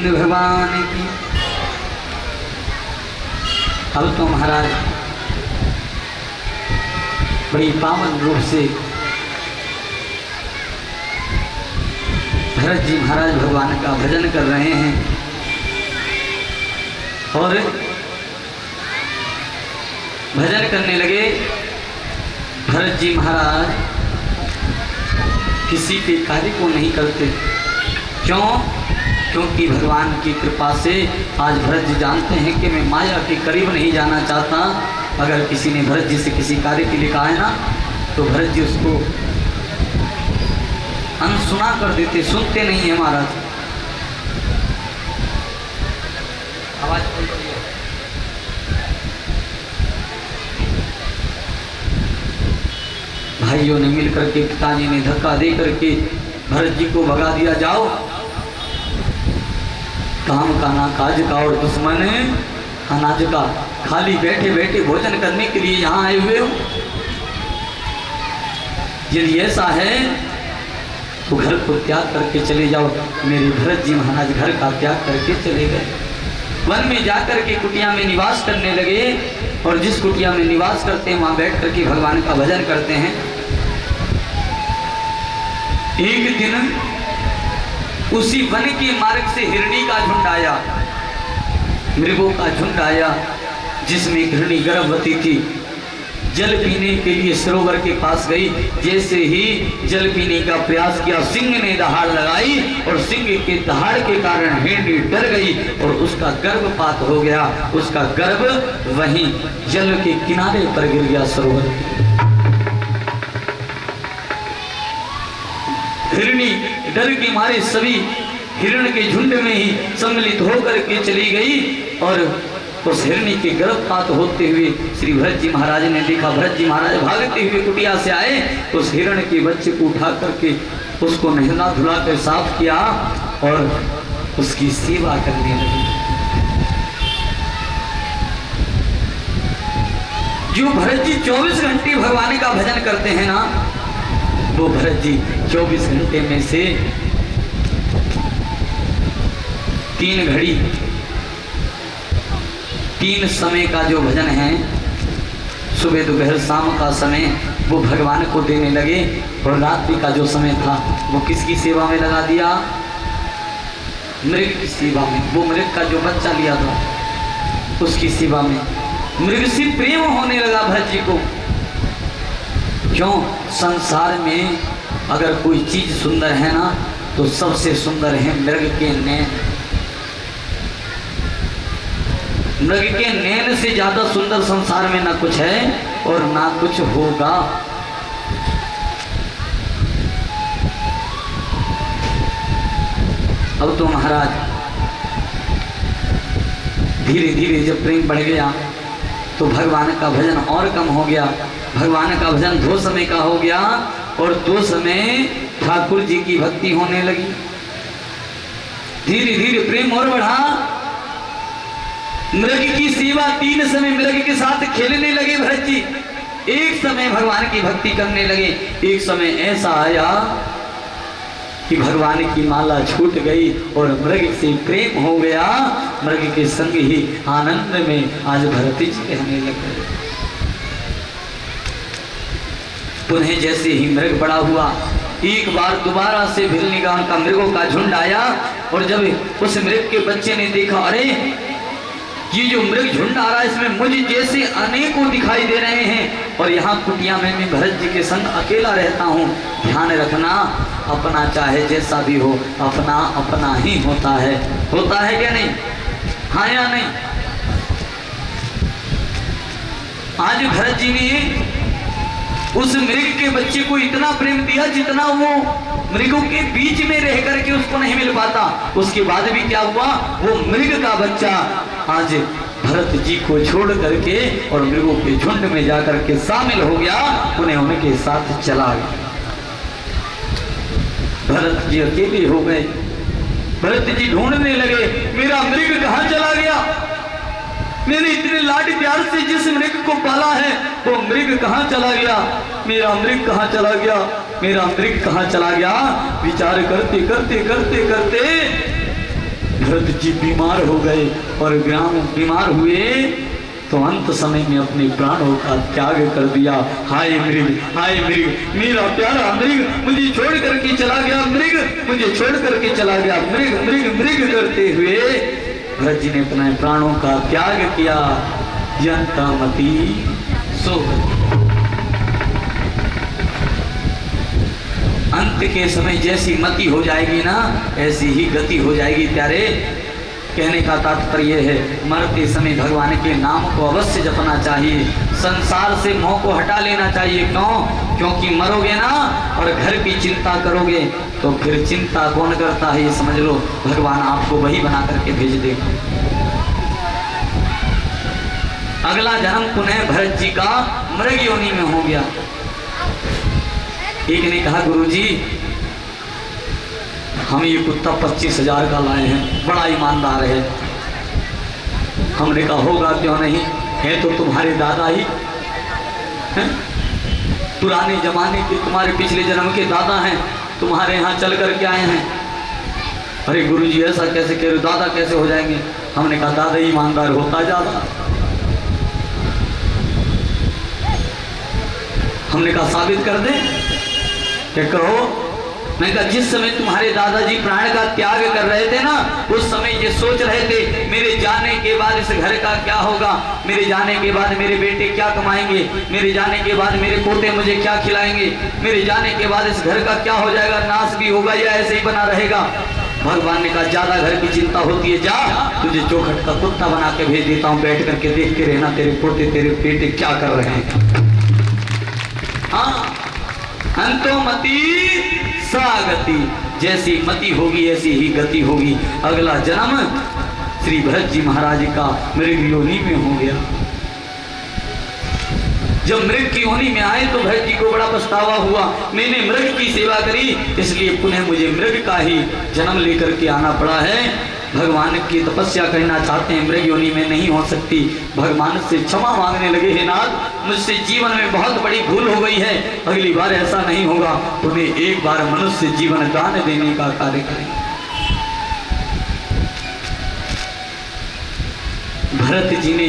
गोविंद भगवान की। अब तो महाराज बड़ी पावन रूप से भरत जी महाराज भगवान का भजन कर रहे हैं और भजन करने लगे। भरत जी महाराज किसी के कार्य को नहीं करते। क्यों? क्योंकि भगवान की कृपा से आज भरत जी जानते हैं कि मैं माया के करीब नहीं जाना चाहता। अगर किसी ने भरत जी से किसी कार्य के लिए कहा है ना, तो भरत जी उसको अनसुना कर देते, सुनते नहीं है महाराज। आवाज भाइयों ने मिलकर के, पिताजी ने धक्का दे करके भरत जी को भगा दिया। जाओ, काम का ना काज का और दुश्मन अनाज का, खाली बैठे बैठे भोजन करने के लिए यहाँ आए हुए हो। यदि ऐसा है तो घर को त्याग करके चले जाओ। मेरे भरत जी महाराज घर का त्याग करके चले गए, वन में जाकर के कुटिया में निवास करने लगे। और जिस कुटिया में निवास करते हैं वहां बैठ करके भगवान का भजन करते हैं। एक दिन उसी वन के मार्ग से हिरणी का झुंड आया, मृगों का झुंड आया, जिसमें हिरणी गर्भवती थी। जल पीने के लिए सरोवर के पास गई। जैसे ही जल पीने का प्रयास किया, सिंह ने दहाड़ लगाई और सिंह के दहाड़ के कारण हिरणी डर गई और उसका गर्भपात हो गया। उसका गर्भ वहीं जल के किनारे पर गिर गया, सरोवर के। हिरणी डर के मारे सभी हिरण के झुंड में ही सम्मिलित होकर के चली गई और उस हिरणी के गर्भपात होते हुए श्री भरत जी महाराज ने देखा। भरत जी महाराज भागते हुए कुटिया से आए, उस हिरण के बच्चे को उठा करके उसको नहला धुला कर साफ किया और उसकी सेवा करने लगे। जो भरत जी 24 घंटे भगवान का भजन करते हैं ना, वो भरत जी 24 घंटे में से 3 घड़ी 3 समय का जो भजन है, सुबह दोपहर शाम का समय, वो भगवान को देने लगे। और रात्रि का जो समय था वो किसकी सेवा में लगा दिया? मृग की सेवा में। वो मृग का जो बच्चा लिया था उसकी सेवा में। मृग से प्रेम होने लगा भरत जी को। क्यों? संसार में अगर कोई चीज सुंदर है ना, तो सबसे सुंदर है मृग के नैन। मृग के नैन से ज्यादा सुंदर संसार में ना कुछ है और ना कुछ होगा। अब तो महाराज धीरे धीरे जब प्रेम बढ़ गया तो भगवान का भजन और कम हो गया। भगवान का भजन 2 समय का हो गया और 2 समय ठाकुर जी की भक्ति होने लगी। धीरे धीरे प्रेम और बढ़ा। मृग की सेवा 3 समय मृग के साथ खेलने लगे भरत जी। एक समय भगवान की भक्ति करने लगे। एक समय ऐसा आया कि भगवान की माला छूट गई और मृग से प्रेम हो गया। मृग के संग ही आनंद में आज भरत जी रहने लगे। पुनः जैसे ही मृग बड़ा हुआ, एक बार दोबारा से भिलने का मृगों का झुंड आया और जब उस मृग के बच्चे ने देखा, अरे ये जो मृग झुंड आ रहा है इसमें मुझे जैसे अनेकों दिखाई दे रहे हैं और यहाँ कुटिया में मैं भरत जी के संग अकेला रहता हूँ। ध्यान रखना, अपना चाहे जैसा भी हो, अपना अपना ही होता है। होता है क्या नहीं? हाँ या नहीं? आज भरत जी ने उस मृग के बच्चे को इतना प्रेम दिया जितना वो मृगों के बीच में रह करके उसको नहीं मिल पाता। उसके बाद भी क्या हुआ? वो मृग का बच्चा आज भरत जी को छोड़ करके और मृगों के झुंड में जाकर के शामिल हो गया, उन्हें उनके साथ चला गया। भरत जी अकेले हो गए। भरत जी ढूंढने लगे, मेरा मृग कहाँ चला गया? मैंने इतने लाड प्यार से जिस मृग को पाला है वो मृग कहाँ चला गया? मेरा मृग कहाँ चला गया? मेरा मृग कहाँ चला गया? विचार करते करते करते करते भरत जी बीमार हो गए और ग्राम बीमार हुए तो अंत समय में अपने प्राणों का त्याग कर दिया। हाय मृग, मेरा प्यारा मृग मुझे छोड़ करके चला गया, मृग मुझे छोड़ करके चला गया, मृग मृग मृग करते हुए भरत जी ने अपने प्राणों का त्याग किया। यंतामती सो अंत के समय जैसी मति हो जाएगी ना, ऐसी ही गति हो जाएगी प्यारे। कहने का तात्पर्य है मरते समय भगवान के नाम को अवश्य जपना चाहिए, संसार से मोह को हटा लेना चाहिए। क्यों? क्योंकि मरोगे ना और घर की चिंता करोगे तो फिर चिंता कौन करता है ये समझ लो, भगवान आपको वही बना करके भेज देगा। अगला जन्म पुनः भरत जी का मृग योनि में हो गया। एक ने कहा गुरुजी हम ये कुत्ता 25,000 का लाए हैं, बड़ा ईमानदार है। हमने कहा होगा क्यों नहीं, है तो तुम्हारे दादा ही हैं? पुराने जमाने के तुम्हारे पिछले जन्म के दादा हैं, तुम्हारे यहाँ चल करके आए हैं। अरे गुरुजी ऐसा कैसे कह रहे हो, दादा कैसे हो जाएंगे? हमने कहा दादा ईमानदार होता जाता। हमने कहा साबित कर दे, क्या कहो? मैं कहा जिस समय तुम्हारे दादाजी प्राण का त्याग कर रहे थे ना, उस समय ये सोच रहे थे मेरे जाने के बाद इस घर का क्या होगा, मेरे जाने के बाद मेरे बेटे क्या कमाएंगे, मेरे जाने के बाद मेरे पोते मुझे क्या खिलाएंगे, मेरे जाने के बाद इस घर का क्या हो जाएगा, नाश भी होगा या ऐसे ही बना रहेगा। भगवान ने कहा ज्यादा घर की चिंता होती है, जा तुझे चौखट का कुत्ता बना के भेज देता हूँ, बैठ करके देखते रहना तेरे पोते तेरे बेटे क्या कर रहे हैं। हाँ, अंतोमति सागति, जैसी मति होगी ऐसी ही गति होगी। अगला जन्म श्री भरत जी महाराज का मृग योनि में हो गया। जब मृग की योनि में आए तो भरत जी को बड़ा पछतावा हुआ, मैंने मृग की सेवा करी इसलिए पुनः मुझे मृग का ही जन्म लेकर के आना पड़ा है। भगवान की तपस्या करना चाहते हैं, मृग योनि में नहीं हो सकती। भगवान से क्षमा मांगने लगे, हे नाथ मुझसे जीवन में बहुत बड़ी भूल हो गई है, अगली बार ऐसा नहीं होगा, तुम्हें एक बार मनुष्य जीवन दान देने का कार्य करें। भरत जी ने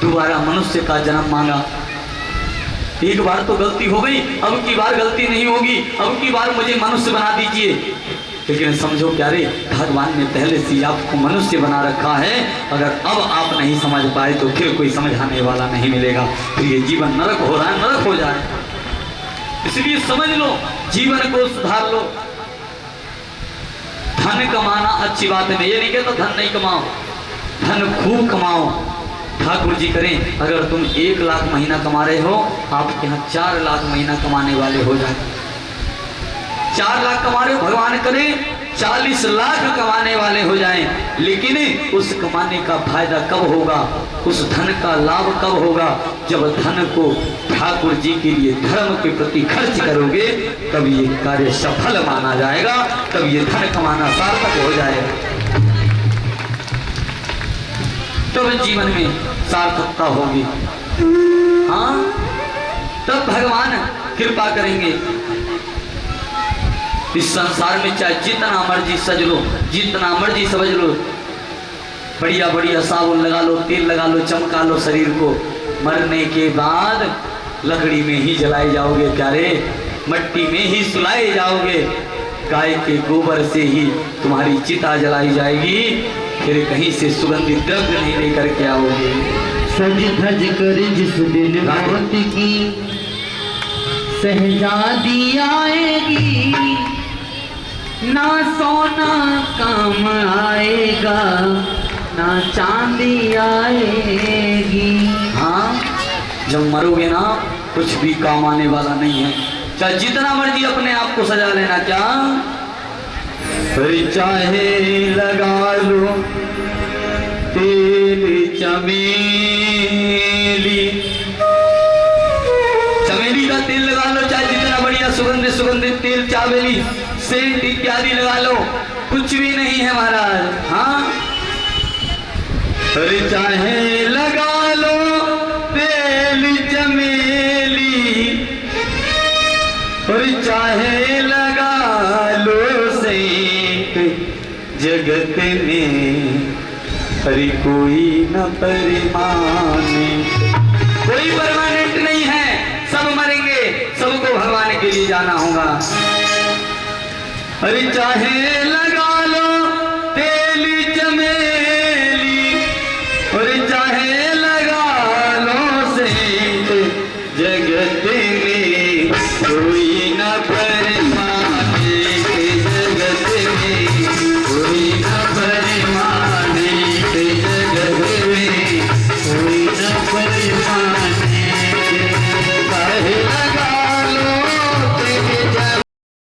दोबारा मनुष्य का जन्म मांगा। एक बार तो गलती हो गई, अब की बार गलती नहीं होगी, अब की बार मुझे मनुष्य बना दीजिए। लेकिन समझो प्यारे, भगवान ने पहले से आपको मनुष्य बना रखा है, अगर अब आप नहीं समझ पाए तो फिर कोई समझाने वाला नहीं मिलेगा, फिर ये जीवन नरक हो रहा है, नरक हो जाए। इसलिए समझ लो, जीवन को सुधार लो। धन कमाना अच्छी बात है, मैं ये नहीं कहता धन नहीं कमाओ, धन खूब कमाओ। ठाकुर जी करें अगर तुम 1 लाख महीना कमा रहे हो, आपके यहाँ 4 लाख महीना कमाने वाले हो जाए। 4 लाख कमा रहे हो, भगवान करे 40 लाख कमाने वाले हो जाएं। लेकिन उस कमाने का फायदा कब होगा, उस धन का लाभ कब होगा? जब धन को ठाकुर जी के लिए धर्म के प्रति खर्च करोगे तब ये कार्य सफल माना जाएगा, तब ये धन कमाना सार्थक हो जाएगा, तब जीवन में सार्थकता होगी। हाँ, तब भगवान कृपा करेंगे। इस संसार में चाहे जितना मर्जी सज लो, जितना मर्जी समझ लो, बढ़िया बढ़िया साबुन लगा लो, तेल लगा लो, चमका लो शरीर को, मरने के बाद लकड़ी में ही जलाए जाओगे प्यारे, मट्टी में ही सुलाए जाओगे, गाय के गोबर से ही तुम्हारी चिता जलाई जाएगी, फिर कहीं से सुगंधित द्रव्य नहीं लेकर के आओगे। सज धज कर जिस दिन मौत की सहजादी आएगी, ना सोना काम आएगा, ना चांदी आएगी। हाँ, जब मरोगे ना कुछ भी काम आने वाला नहीं है, चाहे जितना मर्जी अपने आप को सजा लेना, क्या फिर चाहे लगा लो तेल चमेली, चमेली का तेल लगा लो, चाहे जितना बढ़िया सुगंधित तेल, चावेली, सेंट इत्यादि लगा लो, कुछ भी नहीं है महाराज। हाँ, फिर चाहे लगा लो तेल चमेली, और चाहे लगा लो सेंट, जगत में अरे कोई न परमाने, कोई परमानेंट नहीं है, सब मरेंगे, सबको भगवान के लिए जाना होगा। अरे चाहे लगा लो तेल चमेली